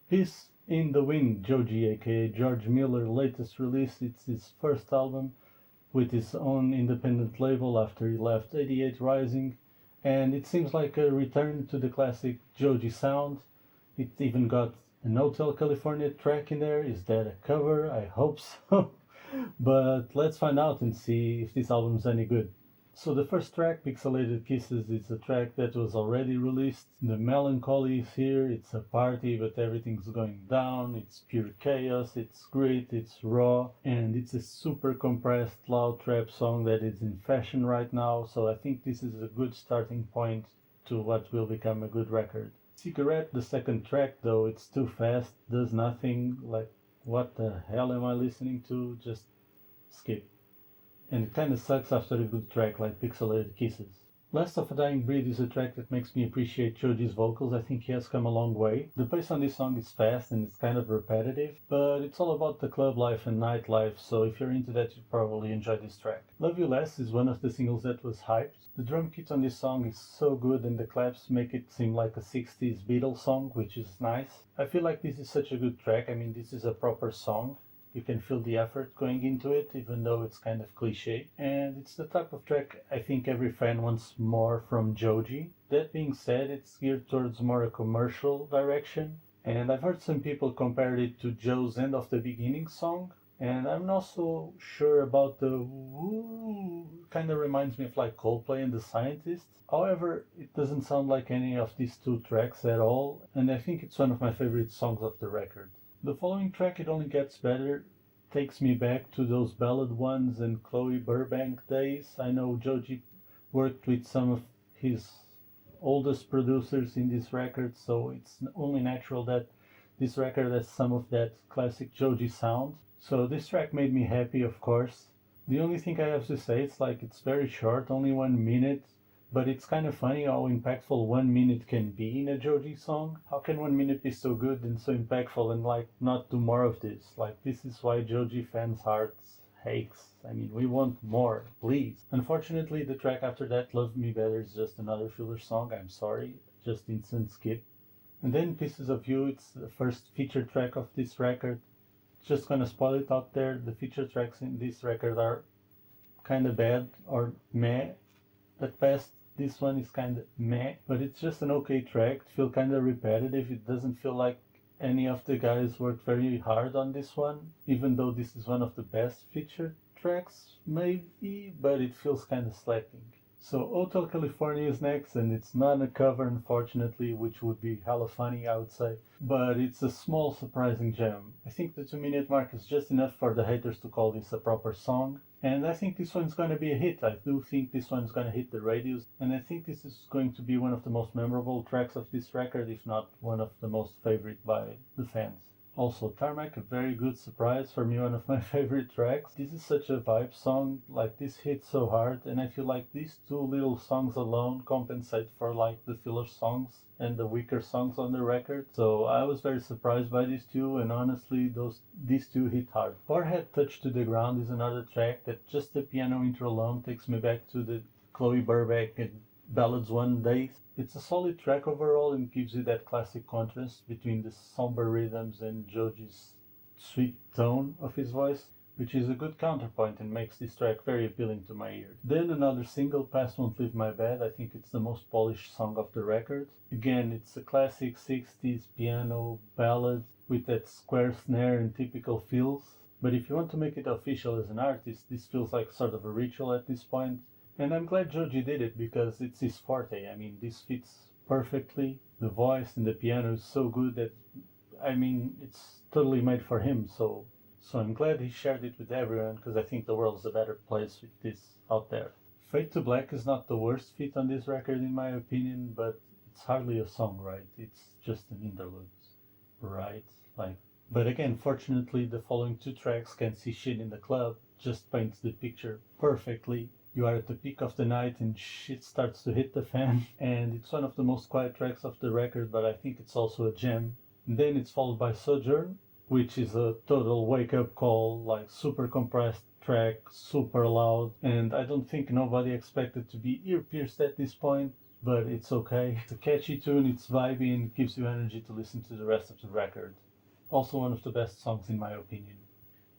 Peace in the Wind, Joji, aka George Miller's latest release. It's his first album with his own independent label after he left 88 Rising, and it seems like a return to the classic Joji sound. It even got an Hotel California track in there. Is that a cover? I hope so. But let's find out and see if this album's any good. So the first track, Pixelated Kisses, is a track that was already released. The melancholy is here, it's a party but everything's going down, it's pure chaos, it's grit, it's raw, and it's a super compressed loud trap song that is in fashion right now, so I think this is a good starting point to what will become a good record. Cigarette, the second track, though, it's too fast, does nothing, like what the hell am I listening to? Just skip. And it kinda sucks after a good track like Pixelated Kisses. Last of a Dying Breed is a track that makes me appreciate Joji's vocals. I think he has come a long way. The pace on this song is fast and it's kind of repetitive, but it's all about the club life and nightlife, so if you're into that you'll probably enjoy this track. Love You Less is one of the singles that was hyped. The drum kit on this song is so good and the claps make it seem like a 60s Beatles song, which is nice. I feel like this is such a good track. I mean, this is a proper song. You can feel the effort going into it, even though it's kind of cliche. And it's the type of track I think every fan wants more from Joji. That being said, it's geared towards more a commercial direction. And I've heard some people compare it to Joe's End of the Beginning song. And I'm not so sure about the woo. Kind of reminds me of like Coldplay and The Scientists. However, it doesn't sound like any of these two tracks at all. And I think it's one of my favorite songs of the record. The following track, It Only Gets Better, takes me back to those Ballad Ones and Chloe Burbank days. I know Joji worked with some of his oldest producers in this record, so it's only natural that this record has some of that classic Joji sound. So this track made me happy, of course. The only thing I have to say, it's very short, only 1 minute. But it's kind of funny how impactful 1 minute can be in a Joji song. How can 1 minute be so good and so impactful and not do more of this? This is why Joji fans' hearts aches. I mean, we want more, please. Unfortunately, the track after that, Love Me Better, is just another filler song. I'm sorry, just instant skip. And then Pieces of You, it's the first feature track of this record. Just gonna spoil it out there. The feature tracks in this record are kind of bad or meh at best. This one is kind of meh, but it's just an okay track. It feels kind of repetitive. It doesn't feel like any of the guys worked very hard on this one, even though this is one of the best featured tracks, maybe, but it feels kind of slacking. So Hotel California is next, and it's not a cover, unfortunately, which would be hella funny, I would say. But it's a small, surprising gem. I think the 2 minute mark is just enough for the haters to call this a proper song. And I think this one's going to be a hit. I do think this one's going to hit the radios. And I think this is going to be one of the most memorable tracks of this record, if not one of the most favorite by the fans. Also, Tarmac, a very good surprise, for me one of my favorite tracks. This is such a vibe song, this hits so hard, and I feel like these two little songs alone compensate for the filler songs and the weaker songs on the record. So I was very surprised by these two, and honestly these two hit hard. Forehead Touched to the Ground is another track that just the piano intro alone takes me back to the Chloe Burbank and Ballads One days. It's a solid track overall and gives you that classic contrast between the somber rhythms and Joji's sweet tone of his voice, which is a good counterpoint and makes this track very appealing to my ear. Then another single, Past Won't Leave My Bed. I think it's the most polished song of the record. Again, it's a classic 60s piano ballad with that square snare and typical fills. But if you want to make it official as an artist, this feels like sort of a ritual at this point. And I'm glad Joji did it because it's his forte. I mean, this fits perfectly. The voice and the piano is so good that, it's totally made for him. So I'm glad he shared it with everyone because I think the world is a better place with this out there. Fade to Black is not the worst fit on this record in my opinion, but it's hardly a song, right? It's just an interlude, right? But again, fortunately, the following two tracks, Can't See Shit in the Club, just paints the picture perfectly. You are at the peak of the night and shit starts to hit the fan, and it's one of the most quiet tracks of the record, but I think it's also a gem. And then it's followed by Sojourn, which is a total wake-up call, super compressed track, super loud, and I don't think nobody expected to be ear-pierced at this point, but it's okay. It's a catchy tune, it's vibey, and it gives you energy to listen to the rest of the record. Also one of the best songs in my opinion.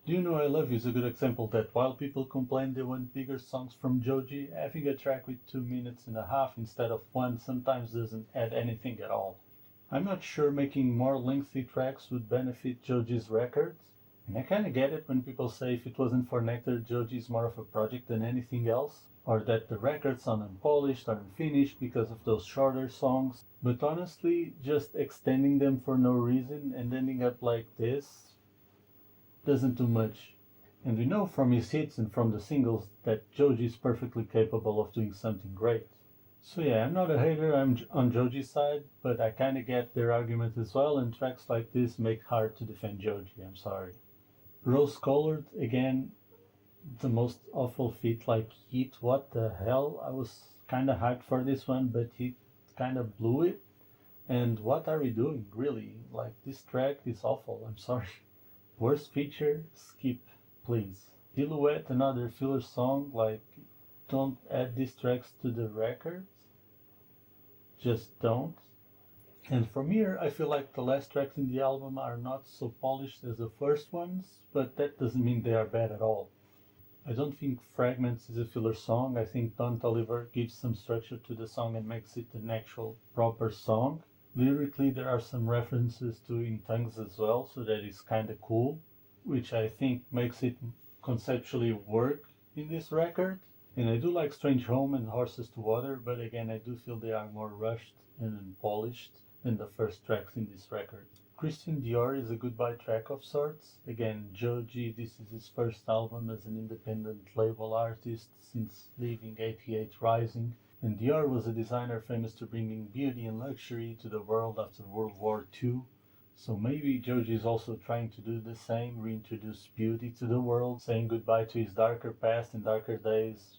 Do You Know I Love You is a good example that while people complain they want bigger songs from Joji, having a track with 2 minutes and a half instead of one sometimes doesn't add anything at all. I'm not sure making more lengthy tracks would benefit Joji's records, and I kinda get it when people say if it wasn't for Nectar, Joji is more of a project than anything else, or that the records sound unpolished or unfinished because of those shorter songs, but honestly, just extending them for no reason and ending up like this doesn't do much. And we know from his hits and from the singles that Joji is perfectly capable of doing something great. So yeah, I'm not a hater, I'm on Joji's side, but I kinda get their argument as well, and tracks like this make hard to defend Joji, I'm sorry. Rose Colored, again, the most awful feat, like Heat, what the hell? I was kinda hyped for this one, but he kinda blew it. And what are we doing, really? Like, this track is awful, I'm sorry. Worst feature, skip, please. Silhouette, another filler song, like, don't add these tracks to the records. Just don't. And from here, I feel like the last tracks in the album are not so polished as the first ones, but that doesn't mean they are bad at all. I don't think Fragments is a filler song. I think Don't Oliver gives some structure to the song and makes it an actual proper song. Lyrically, there are some references to In Tongues as well, so that is kinda cool, which I think makes it conceptually work in this record. And I do like Strange Home and Horses to Water, but again, I do feel they are more rushed and unpolished than the first tracks in this record. Christian Dior is a goodbye track of sorts. Again, Joji, this is his first album as an independent label artist since leaving 88 Rising, and Dior was a designer famous to bringing beauty and luxury to the world after World War II. So maybe Joji is also trying to do the same, reintroduce beauty to the world, saying goodbye to his darker past and darker days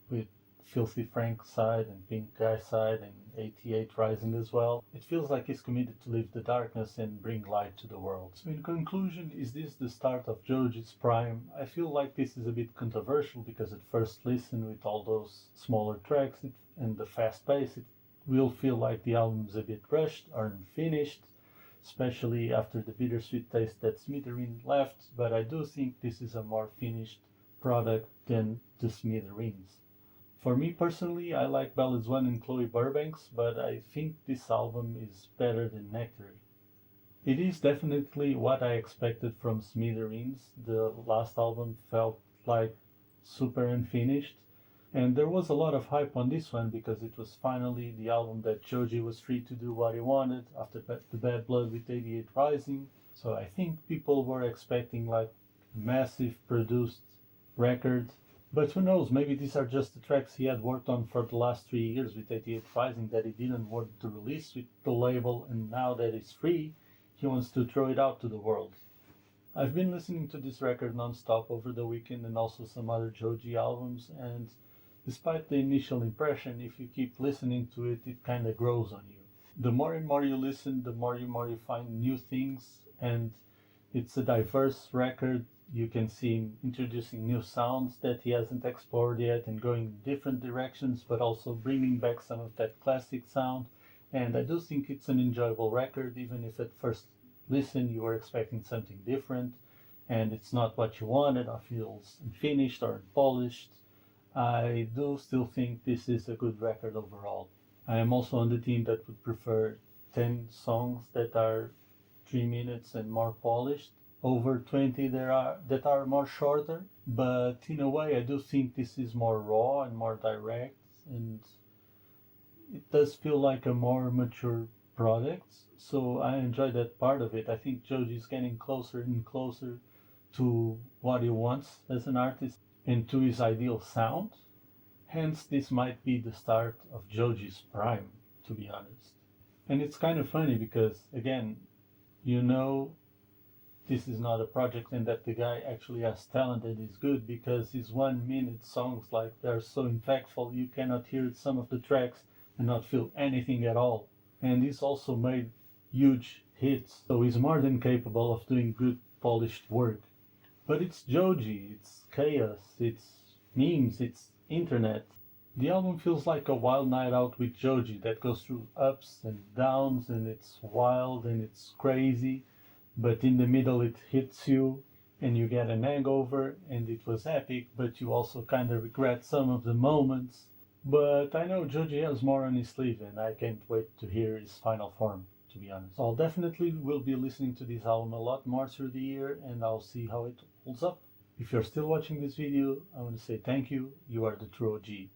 with Filthy Frank side and Pink Guy side and 88 Rising as well. It feels like he's committed to leave the darkness and bring light to the world. So in conclusion, is this the start of Joji's prime? I feel like this is a bit controversial because at first listen with all those smaller tracks and the fast pace, it will feel like the album's a bit rushed or unfinished, especially after the bittersweet taste that Smithereen left, but I do think this is a more finished product than the Smithereens. For me personally, I like Ballads 1 and Chloe Burbanks, but I think this album is better than Nectar. It is definitely what I expected from Smithereens. The last album felt like super unfinished, and there was a lot of hype on this one because it was finally the album that Joji was free to do what he wanted after the bad blood with 88 Rising. So I think people were expecting like a massive produced record. But who knows, maybe these are just the tracks he had worked on for the last 3 years with 88 Rising that he didn't want to release with the label, and now that it's free, he wants to throw it out to the world. I've been listening to this record non-stop over the weekend and also some other Joji albums, and despite the initial impression, if you keep listening to it, it kinda grows on you. The more and more you listen, the more you find new things, and it's a diverse record. You can see him introducing new sounds that he hasn't explored yet and going in different directions, but also bringing back some of that classic sound. And I do think it's an enjoyable record, even if at first listen you were expecting something different and it's not what you wanted or feels unfinished or unpolished. I do still think this is a good record overall. I am also on the team that would prefer 10 songs that are 3 minutes and more polished over 20 that are more shorter, but in a way I do think this is more raw and more direct, and it does feel like a more mature product, so I enjoy that part of it. I think Joji is getting closer and closer to what he wants as an artist and to his ideal sound. Hence, this might be the start of Joji's prime, to be honest. And it's kind of funny because, again, you know this is not a project and that the guy actually has talent and is good because his 1 minute songs, like, they're so impactful you cannot hear some of the tracks and not feel anything at all. And he's also made huge hits, so he's more than capable of doing good polished work. But it's Joji, it's chaos, it's memes, it's internet. The album feels like a wild night out with Joji that goes through ups and downs, and it's wild and it's crazy, but in the middle it hits you and you get an hangover, and it was epic, but you also kind of regret some of the moments. But I know Joji has more on his sleeve, and I can't wait to hear his final form, to be honest. I'll definitely will be listening to this album a lot more through the year, and I'll see how it holds up. If you're still watching this video, I want to say thank you. You are the true OG.